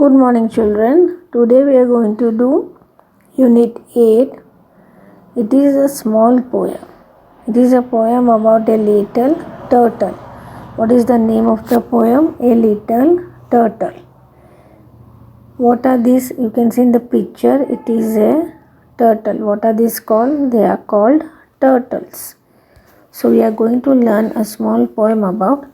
Good morning, children. Today we are going to do Unit 8. It is a small poem. It is a poem about a little turtle. What is the name of the poem? A little turtle. What are these? You can see in the picture, it is a turtle. What are these called? They are called turtles. So we are going to learn a small poem about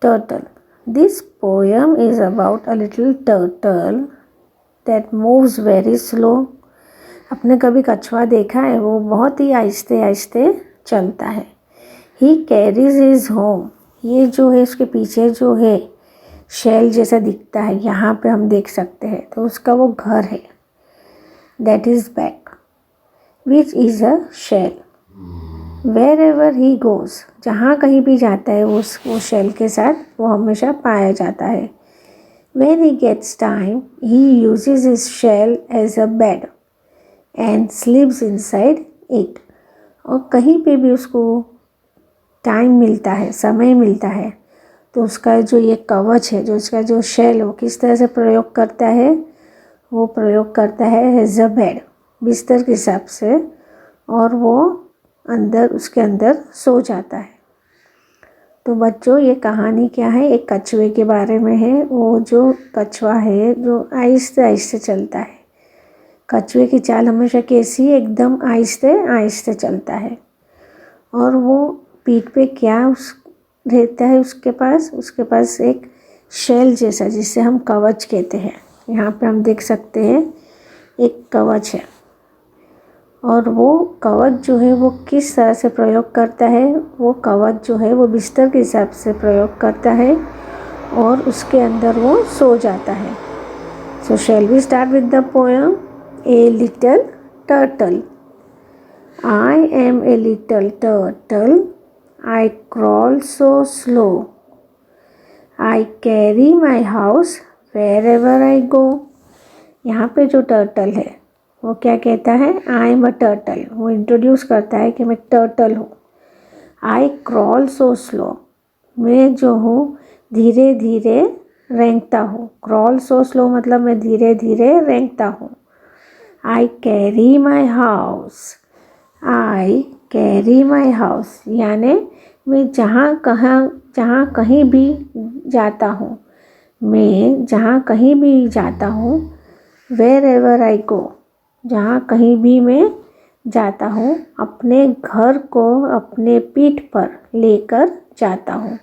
turtle. This poem is about a little turtle that moves very slow. आपने कभी कछुआ देखा है? वो बहुत ही आहिस्ते आहिस्ते चलता है. He carries his home. ये जो है उसके पीछे जो है शेल जैसा दिखता है, यहाँ पे हम देख सकते हैं, तो उसका वो घर है. That is back, which is a shell. Wherever he goes, जहाँ कहीं भी जाता है वो शेल के साथ वो हमेशा पाया जाता है. When he gets time, he uses his shell as a bed and sleeps inside it. और कहीं पे भी उसको टाइम मिलता है, समय मिलता है, तो उसका जो ये कवच है, जो उसका जो शेल, वो किस तरह से प्रयोग करता है? वो प्रयोग करता है एज अ बेड, बिस्तर के हिसाब से, और वो उसके अंदर सो जाता है. तो बच्चों, ये कहानी क्या है? एक कछुए के बारे में है. वो जो कछुआ है जो आहिस्ते आहिस्ते चलता है. कछुए की चाल हमेशा कैसी? एकदम आहिस्ते आहिस्ते चलता है. और वो पीठ पे क्या रहता है उसके पास एक शेल जैसा, जिसे हम कवच कहते हैं. यहाँ पे हम देख सकते हैं एक कवच है. और वो कवच जो है वो किस तरह से प्रयोग करता है? वो कवच जो है वो बिस्तर के हिसाब से प्रयोग करता है और उसके अंदर वो सो जाता है. So shall we start with the poem a little turtle. I am a little turtle. I crawl so slow. I carry my house wherever I go. यहाँ पे जो टर्टल है वो क्या कहता है? I am a turtle. वो introduce करता है कि मैं टर्टल हूँ. I crawl so slow. मैं जो हूँ धीरे धीरे रेंगता हूँ. क्रॉल सो स्लो मतलब मैं धीरे धीरे रेंगता हूँ. I carry my house. I carry my house यानी मैं जहाँ कहीं भी जाता हूँ. मैं जहाँ कहीं भी जाता हूँ. वेर एवर आई गो, जहाँ कहीं भी मैं जाता हूँ, अपने घर को अपने पीठ पर लेकर जाता हूँ.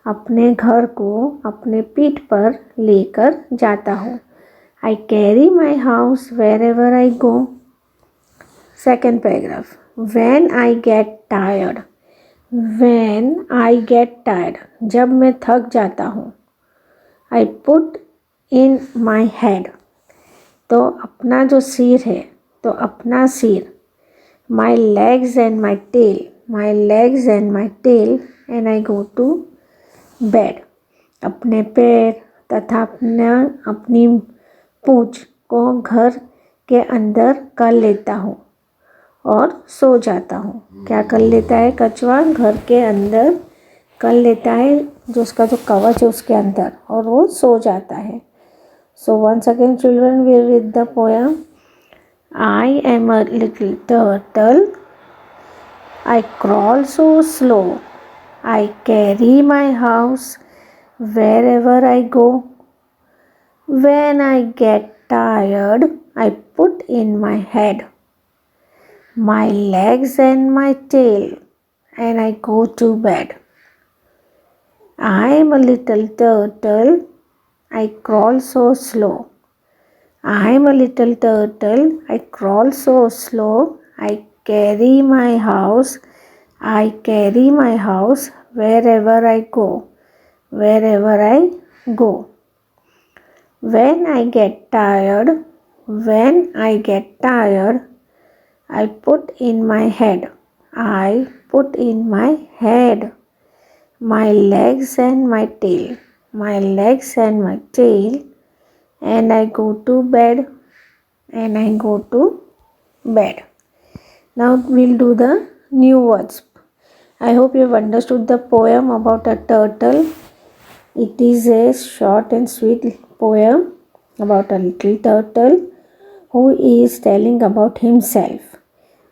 अपने घर को अपने पीठ पर लेकर जाता हूँ. I carry my house wherever I go. Second paragraph. When I get tired. When I get tired, जब मैं थक जाता हूँ. I put in my head, तो अपना जो सिर है, तो अपना सिर. My legs and my tail. My legs and my tail and I go to bed. अपने पैर तथा अपनी पूंछ को घर के अंदर कर लेता हूँ और सो जाता हूँ. क्या कर लेता है कछुआ? घर के अंदर कर लेता है, जो उसका जो कवच है उसके अंदर, और वो सो जाता है. So once again, children, we read the poem. I am a little turtle. I crawl so slow. I carry my house wherever I go. When I get tired, I put in my head, my legs and my tail, and I go to bed. I am a little turtle. I crawl so slow. I am a little turtle. I crawl so slow. I carry my house. I carry my house wherever I go. Wherever I go. When I get tired, I put in my head. I put in my head my legs and my tail. My legs and my tail, and I go to bed. And I go to bed. Now we'll do the new words. I hope you have understood the poem about a turtle. It is a short and sweet poem. about a little turtle who is telling about himself.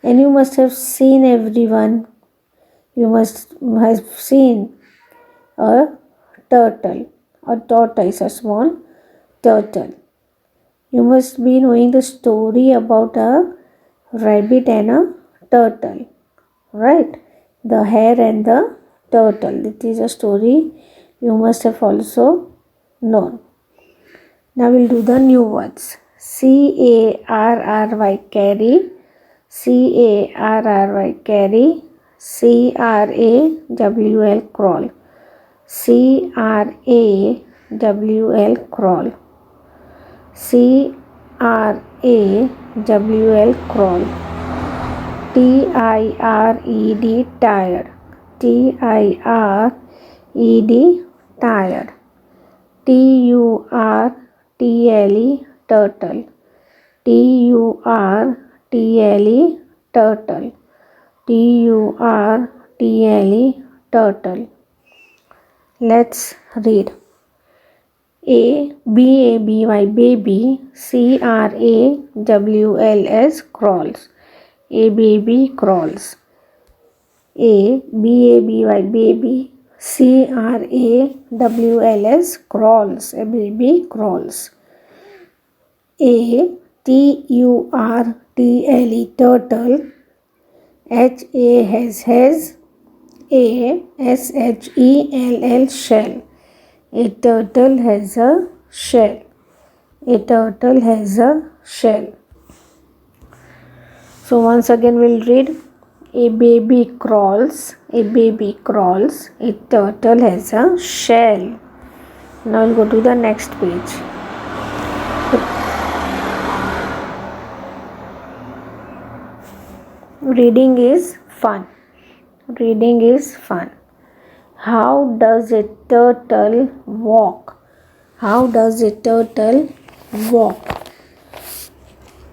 And you must have seen everyone, you must have seen a turtle, a tortoise, a small turtle. You must be knowing the story about a rabbit and a turtle, right? The hare and the turtle. It is a story you must have also known. Now we'll do the new words. Carry, carry, carry, crawl, crawl, crawl, crawl, crawl, crawl, tired, tired, tired, tired, turtle, turtle, turtle, turtle, turtle, turtle. Let's read. Baby, baby, crawls, crawls. A baby crawls. Baby, baby, crawls, crawls. A baby crawls. Turtle, turtle. Has, shell, shell. A turtle has a shell. A turtle has a shell. So once again we'll read. A baby crawls. A baby crawls. A turtle has a shell. Now we'll go to the next page. Reading is fun. Reading is fun. How does a turtle walk? How does a turtle walk?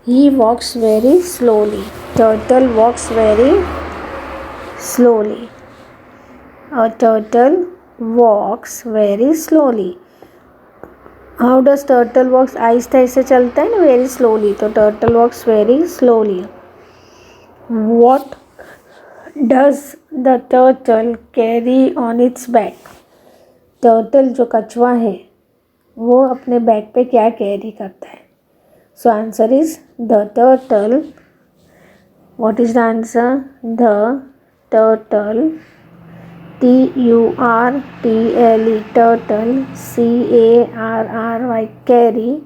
He walks very slowly. Turtle walks very slowly. A turtle walks very slowly. How does turtle walks? Aahista Aahista चलता है ना, very slowly. तो turtle walks very slowly. What does the turtle carry on its back? Turtle जो कछुआ है वो अपने back पे क्या कैरी करता है? So answer is the turtle. What is the answer? The turtle. turtle, turtle, carry.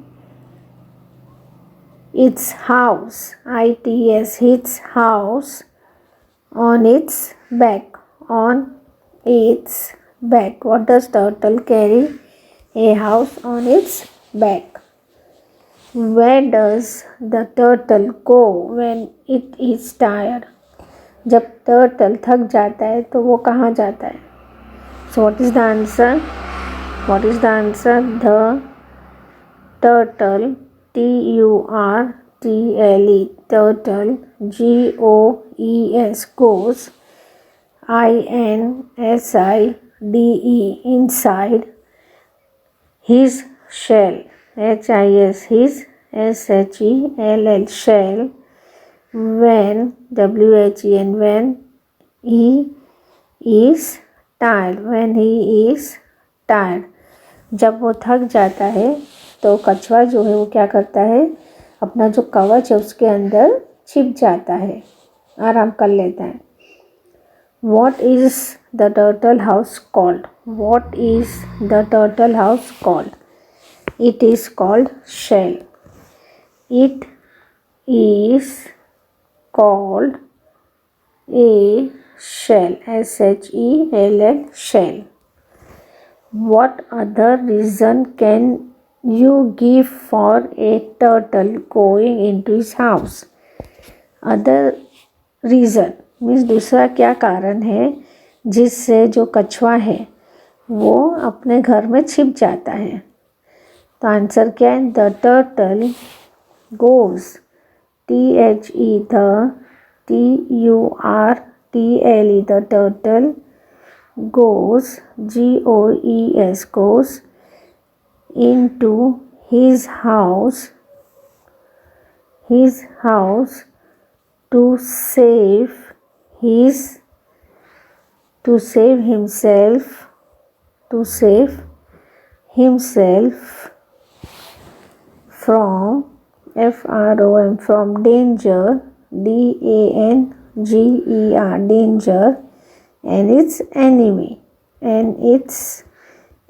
Its house, its house, on its back, on its back. What does turtle carry? A house on its back. Where does the turtle go when it is tired? जब turtle थक जाता है तो वो कहाँ जाता है? So what is the answer? What is the answer? The turtle, turtle, goes, inside his shell, his shell, when when he is tired, जब वो थक जाता है तो कछुआ जो है वो क्या करता है, अपना जो कवच है उसके अंदर छिप जाता है, आराम कर लेता है. What is the turtle house called? What is the turtle house called? It is called shell. It is called a shell, shell. What other reason can you give for a turtle going into his house? Other reason means दूसरा क्या कारण है जिससे जो कछुआ है वो अपने घर में छिप जाता है? तो आंसर क्या है? The turtle goes, the turtle goes, goes into his house to save himself from from danger, danger, danger, and its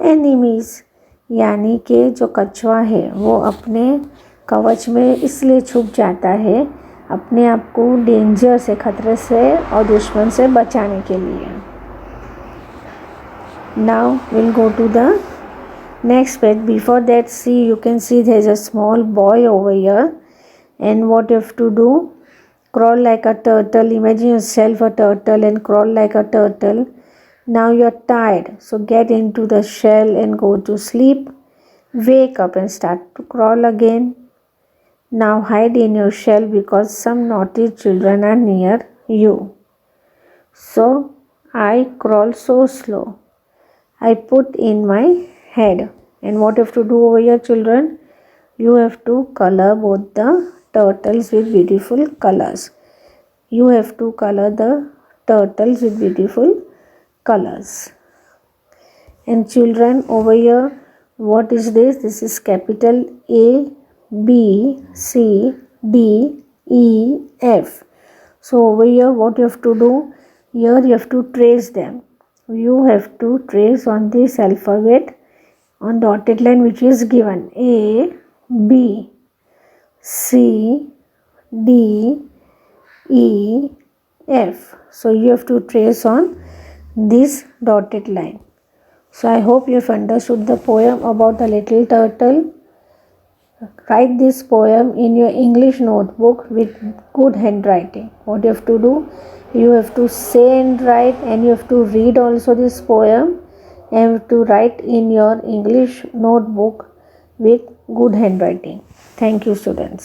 enemies. यानी कि जो कछुआ है वो अपने कवच में इसलिए छुप जाता है अपने आप को डेंजर से, खतरे से और दुश्मन से बचाने के लिए. Now we'll go to the next page. Before that, you can see there's a small boy over here, and what you have to do, crawl like a turtle. Imagine yourself a turtle and crawl like a turtle. Now you're tired, so get into the shell and go to sleep. Wake up and start to crawl again. Now hide in your shell because some naughty children are near you. So I crawl so slow. I put in my head. And what you have to do over here, children? You have to color both the turtles with beautiful colors. You have to color the turtles with beautiful colors. And children, over here, what is this? This is capital A, B, C, D, E, F. So over here, what you have to do? Here you have to trace them. You have to trace on this alphabet on dotted line which is given: A, B, C, D, E, F. So you have to trace on this dotted line. So I hope you have understood the poem about the little turtle. Write this poem in your English notebook with good handwriting. What you have to do? You have to say and write, and you have to read also this poem, and you have to write in your English notebook with good handwriting. Thank you, students.